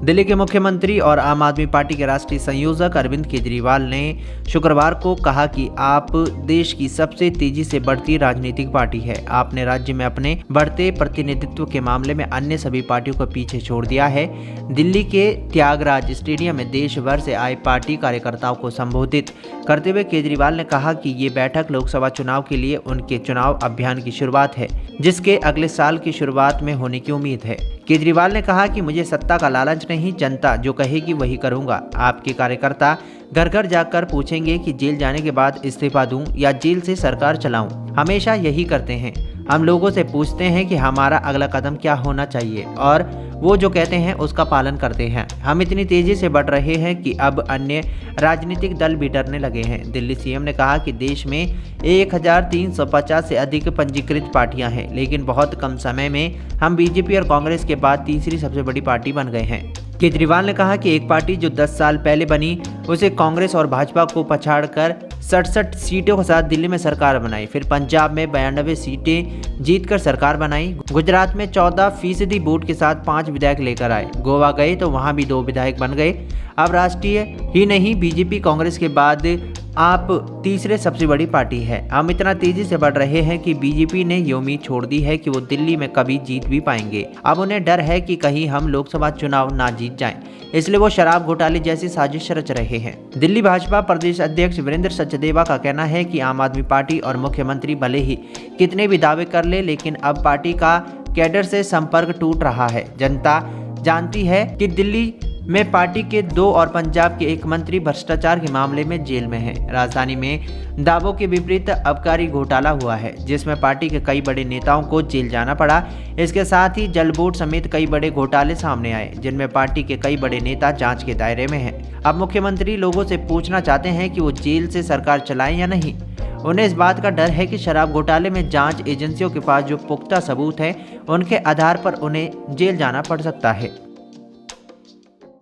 दिल्ली के मुख्यमंत्री और आम आदमी पार्टी के राष्ट्रीय संयोजक अरविंद केजरीवाल ने शुक्रवार को कहा कि आप देश की सबसे तेजी से बढ़ती राजनीतिक पार्टी है। आपने राज्य में अपने बढ़ते प्रतिनिधित्व के मामले में अन्य सभी पार्टियों को पीछे छोड़ दिया है। दिल्ली के त्यागराज स्टेडियम में देश भर से आए पार्टी कार्यकर्ताओं को संबोधित करते हुए केजरीवाल ने कहा कि ये बैठक लोकसभा चुनाव के लिए उनके चुनाव अभियान की शुरुआत है, जिसके अगले साल की शुरुआत में होने की उम्मीद है। केजरीवाल ने कहा कि मुझे सत्ता का लालच नहीं, जनता जो कहेगी वही करूंगा। आपके कार्यकर्ता घर घर जाकर पूछेंगे कि जेल जाने के बाद इस्तीफा दूं या जेल से सरकार चलाऊं। हमेशा यही करते हैं। हम लोगों से पूछते हैं कि हमारा अगला कदम क्या होना चाहिए और वो जो कहते हैं उसका पालन करते हैं। हम इतनी तेजी से बढ़ रहे हैं कि अब अन्य राजनीतिक दल भी डरने लगे हैं। दिल्ली सीएम ने कहा कि देश में 1350 से अधिक पंजीकृत पार्टियां हैं, लेकिन बहुत कम समय में हम बीजेपी और कांग्रेस के बाद तीसरी सबसे बड़ी पार्टी बन गए हैं। केजरीवाल ने कहा कि एक पार्टी जो 10 साल पहले बनी उसे कांग्रेस और भाजपा को पछाड़कर 67 सीटों के साथ दिल्ली में सरकार बनाई, फिर पंजाब में 92 सीटें जीतकर सरकार बनाई, गुजरात में 14% वोट के साथ 5 विधायक लेकर आए, गोवा गए तो वहां भी 2 विधायक बन गए। अब राष्ट्रीय ही नहीं बीजेपी कांग्रेस के बाद आप तीसरे सबसे बड़ी पार्टी है। हम इतना तेजी से बढ़ रहे हैं कि बीजेपी ने ये उम्मीद छोड़ दी है कि वो दिल्ली में कभी जीत भी पाएंगे। अब उन्हें डर है कि कहीं हम लोकसभा चुनाव ना जीत जाएं, इसलिए वो शराब घोटाले जैसी साजिश रच रहे हैं। दिल्ली भाजपा प्रदेश अध्यक्ष वीरेंद्र सचदेवा का कहना है कि आम आदमी पार्टी और मुख्यमंत्री भले ही कितने भी दावे कर ले, लेकिन अब पार्टी का कैडर से संपर्क टूट रहा है। जनता जानती है कि दिल्ली में पार्टी के 2 और पंजाब के 1 मंत्री भ्रष्टाचार के मामले में जेल में हैं। राजधानी में दावों के विपरीत आबकारी घोटाला हुआ है, जिसमें पार्टी के कई बड़े नेताओं को जेल जाना पड़ा। इसके साथ ही जल बोर्ड समेत कई बड़े घोटाले सामने आए, जिनमें पार्टी के कई बड़े नेता जांच के दायरे में हैं। अब मुख्यमंत्री लोगों से पूछना चाहते हैं कि वो जेल से सरकार चलाएं या नहीं। उन्हें इस बात का डर है कि शराब घोटाले में जांच एजेंसियों के पास जो पुख्ता सबूत है, उनके आधार पर उन्हें जेल जाना पड़ सकता है।